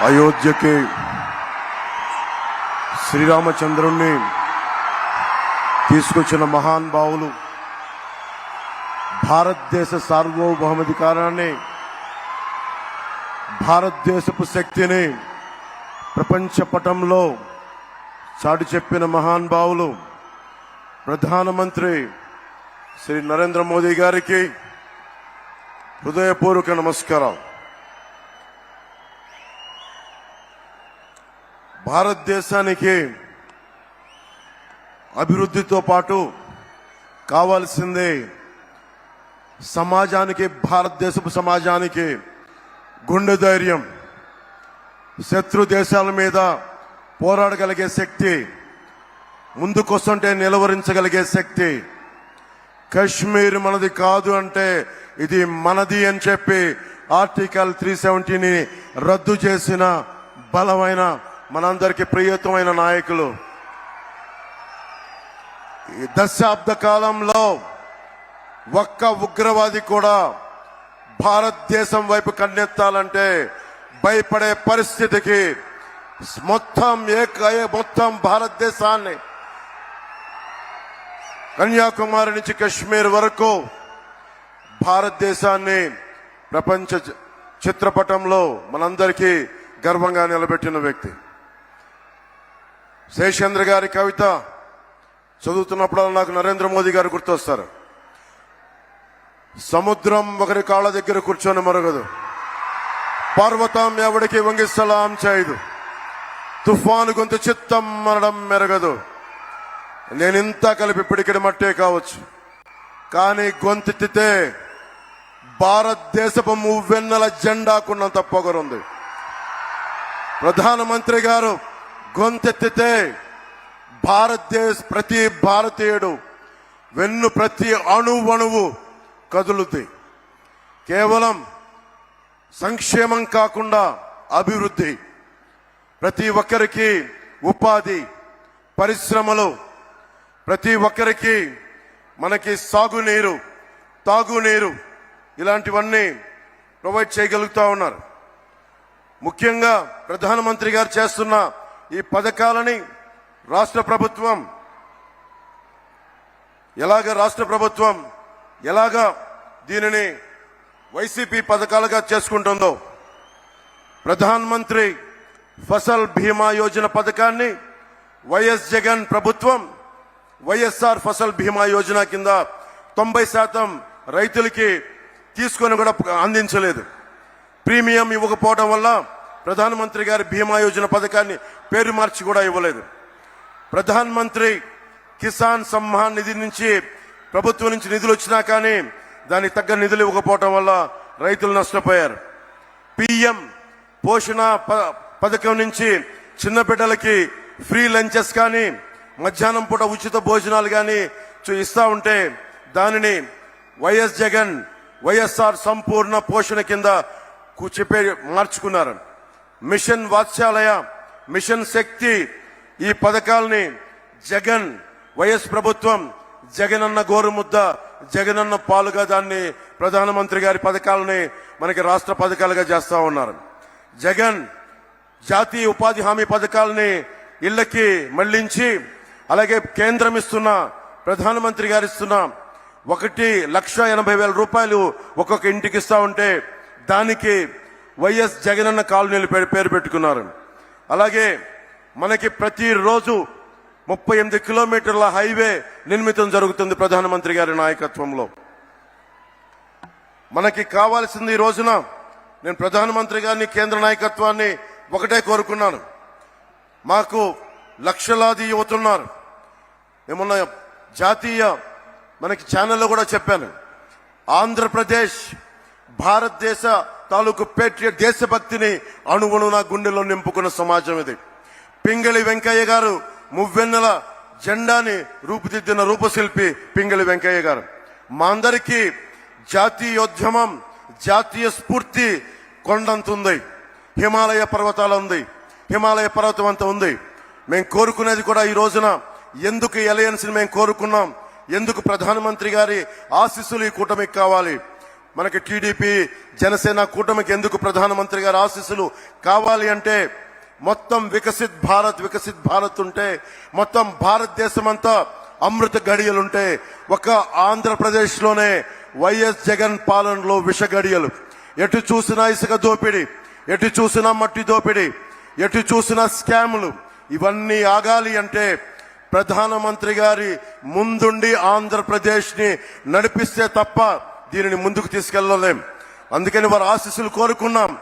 అయోధ్యకి శ్రీరామచంద్రుణ్ణి తీసుకొచ్చిన మహానుభావులు, భారతదేశ సార్వభౌమాధికారాన్ని, భారతదేశపు శక్తిని ప్రపంచ పటంలో చాటి చెప్పిన మహానుభావులు ప్రధానమంత్రి శ్రీ నరేంద్ర మోదీ గారికి హృదయపూర్వక నమస్కారం. భారతదేశానికి అభివృద్ధితో పాటు కావాల్సిందే సమాజానికి, భారతదేశపు సమాజానికి గుండె ధైర్యం, శత్రు దేశాల మీద పోరాడగలిగే శక్తి, ముందుకొస్తుంటే నిలవరించగలిగే శక్తి. కశ్మీర్ మనది కాదు అంటే ఇది మనది అని చెప్పి ఆర్టికల్ 370ని రద్దు చేసిన బలమైన, మనందరికీ ప్రియతమైన నాయకులు. ఈ దశాబ్ద కాలంలో ఒక్క ఉగ్రవాది కూడా భారతదేశం వైపు కన్నెత్తాలంటే భయపడే పరిస్థితికి మొత్తం భారతదేశాన్ని, కన్యాకుమారి నుంచి కశ్మీర్ వరకు భారతదేశాన్ని ప్రపంచ చిత్రపటంలో మనందరికీ గర్వంగా నిలబెట్టిన వ్యక్తి. శేషేంద్ర గారి కవిత చదువుతున్నప్పుడు నాకు నరేంద్ర మోదీ గారు గుర్తొస్తారు. సముద్రం ఒకరి కాళ్ళ దగ్గర కూర్చొని మరగదు, పర్వతం ఎవడికి వంగి సలాం చేయదు, తుఫాను గొంతు చిత్తం మనడం మెరగదు. నేనింత కలిపి పిడికిడి మట్టే కావచ్చు, కానీ గొంతెత్తితే భారతదేశపు మువ్వెన్నెల జెండాకున్నంత పొగరుంది. ప్రధానమంత్రి గారు గొంతెత్తితే ప్రతి భారతీయుడు ప్రతి అణువణువు కదులుద్ది. కేవలం సంక్షేమం కాకుండా అభివృద్ధి, ప్రతి ఒక్కరికి ఉపాధి, పరిశ్రమలు, ప్రతి ఒక్కరికి మనకి సాగునీరు, తాగునీరు, ఇలాంటివన్నీ ప్రొవైడ్ చేయగలుగుతా ఉన్నారు. ముఖ్యంగా ప్రధానమంత్రి గారు చేస్తున్న ఈ పథకాలని రాష్ట్ర ప్రభుత్వం ఎలాగా దీనిని వైసీపీ పథకాలుగా చేసుకుంటుందో, ప్రధానమంత్రి ఫసల్ బీమా యోజన పథకాన్ని వైఎస్ జగన్ ప్రభుత్వం వైఎస్ఆర్ ఫసల్ బీమా యోజన కింద 90% రైతులకి తీసుకొని కూడా అందించలేదు. ప్రీమియం ఇవ్వకపోవడం వల్ల ప్రధానమంత్రి గారి బీమా యోజన పథకాన్ని పేరు మార్చి కూడా ఇవ్వలేదు. ప్రధానమంత్రి కిసాన్ సమ్మాన్ నిధి నుంచి, ప్రభుత్వం నుంచి నిధులు వచ్చినా కానీ దానికి తగ్గ నిధులు ఇవ్వకపోవడం వల్ల రైతులు నష్టపోయారు. పిఎం పోషణ పథకం నుంచి చిన్న బిడ్డలకి ఫ్రీ లంచెస్ కానీ, మధ్యాహ్నం పూట ఉచిత భోజనాలు కానీ ఇస్తా ఉంటే దానిని వైఎస్ జగన్ వైఎస్ఆర్ సంపూర్ణ పోషణ కింద మార్చుకున్నారు. మిషన్ వాత్సల్య, మిషన్ శక్తి, ఈ పథకాలని జగన్ వైఎస్ ప్రభుత్వం జగనన్న గోరుముద్ద, జగనన్న పాలుగా దాన్ని ప్రధానమంత్రి గారి పథకాలని మనకి రాష్ట్ర పథకాలుగా చేస్తా ఉన్నారు. జగన్ జాతీయ ఉపాధి హామీ పథకాలని ఇళ్లకి మళ్లించి, అలాగే కేంద్రం ఇస్తున్న, ప్రధానమంత్రి గారు ఇస్తున్న 1,80,000 రూపాయలు ఒక్కొక్క ఇంటికి ఇస్తా ఉంటే దానికి వైఎస్ జగనన్న కాలనీలు పేరు పెట్టుకున్నారు. అలాగే మనకి ప్రతిరోజు 38 కిలోమీటర్ల హైవే నిర్మితం జరుగుతుంది ప్రధానమంత్రి గారి నాయకత్వంలో. మనకి కావాల్సింది ఈ రోజున, నేను ప్రధానమంత్రి గారిని, కేంద్ర నాయకత్వాన్ని ఒకటే కోరుకున్నాను. మాకు లక్షలాది యువతున్నారు. ఏమన్నా జాతీయ మనకి ఛానల్లో కూడా చెప్పాను, ఆంధ్రప్రదేశ్ భారతదేశ తాలూకు పేట్రియట్, దేశభక్తిని అణువణున గుండెలో నింపుకున్న సమాజం ఇది. పింగళి వెంకయ్య గారు మువ్వెన్నెల జెండాని రూపుదిద్దిన రూపశిల్పి పింగళి వెంకయ్య గారు. మా అందరికీ జాతీయోద్యమం, జాతీయ స్ఫూర్తి కొండంత ఉంది, హిమాలయ పర్వతాల ఉంది, హిమాలయ పర్వతం అంతా ఉంది. మేము కోరుకునేది కూడా ఈ రోజున, ఎందుకు అలయన్స్ మేము కోరుకున్నాం, ఎందుకు ప్రధానమంత్రి గారి ఆశీస్సులు ఈ కూటమికి కావాలి. మనకి టీడీపీ జనసేన కూటమికి ఎందుకు ప్రధానమంత్రి గారి ఆశీస్సులు కావాలి అంటే మొత్తం వికసిత్ భారత్ ఉంటే, మొత్తం భారతదేశం అంతా అమృత గడియలుంటే, ఒక ఆంధ్రప్రదేశ్ లోనే వైఎస్ జగన్ పాలనలో విష గడియలు. ఎటు చూసినా ఇసుక దోపిడీ, ఎటు చూసినా మట్టి దోపిడీ, ఎటు చూసినా స్కాములు. ఇవన్నీ ఆగాలి అంటే ప్రధానమంత్రి గారి ముందుండి ఆంధ్రప్రదేశ్ ని నడిపిస్తే తప్ప దీనిని ముందుకు తీసుకెళ్లలేం. అందుకని వారి ఆశీస్సులు కోరుకున్నాం.